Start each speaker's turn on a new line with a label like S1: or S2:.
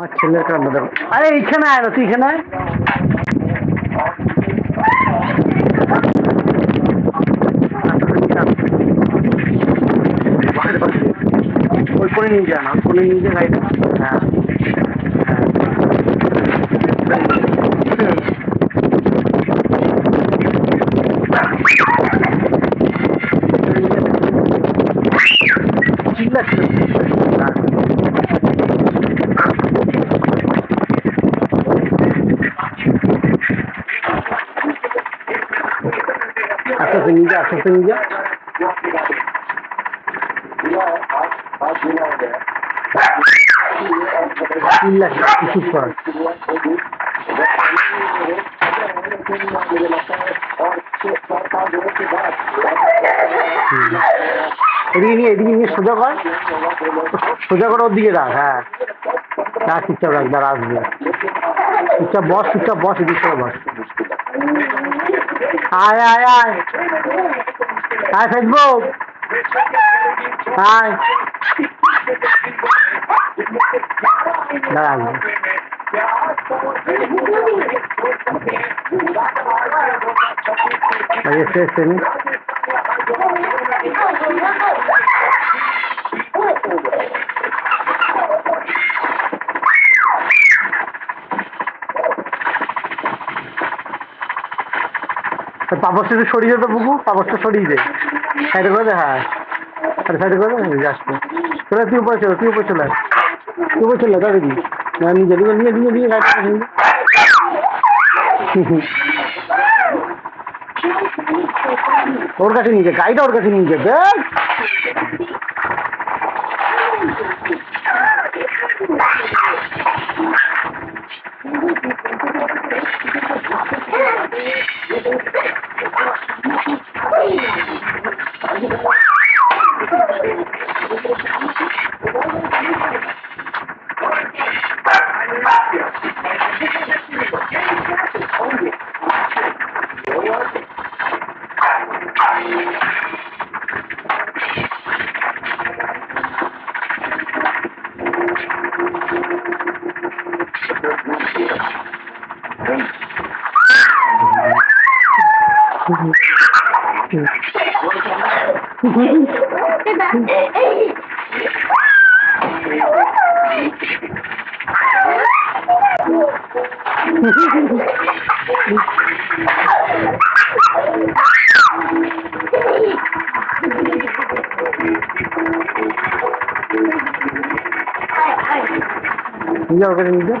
S1: আমার ছেলের কান্না দেখো। আরে এইখানে আয় না, তুই এখানে আয়। ওই করে নিয়ে যা না, করে নিয়ে যা গাড়িটা। হ্যাঁ চিল্লাচ্ছে। আস্তে আস্তে নিয়ে যা, আস্তে আস্তে নিয়ে যা। চিল্লাচ্ছে, চুপ কর। এদিকে নিয়ে, এদিকে নিয়ে সোজা কর, সোজা করে ওর দিকে রাখ। হ্যাঁ রাখ, চুপচাপ রাখ, দাঁড়া আসবে। চুপচাপ বস, চুপচাপ বস, এদিক করে বস। আয় আয় আয় আয় ফেসবুক আয়, দাঁড়া আসবে। এসে এসে নি পাপড়টা একটু সরিয়ে যেত বুকু, পাপড়টা সরিয়ে দে, সাইডে করে দে। হ্যাঁ সাইডে করে দে, আসবে। চলে তুই উপরে চলে, তুই উপরে চলে, তুই উপরে চলে দাদা কি নিজে নিয়ে নিয়ে নিয়ে নিয়ে গাড়িটা নিয়ে। ওর কাছে নিয়ে যা, গাড়িটা ওর কাছে নিয়ে যা। দেখ নিজে ওর কাছে নিজে।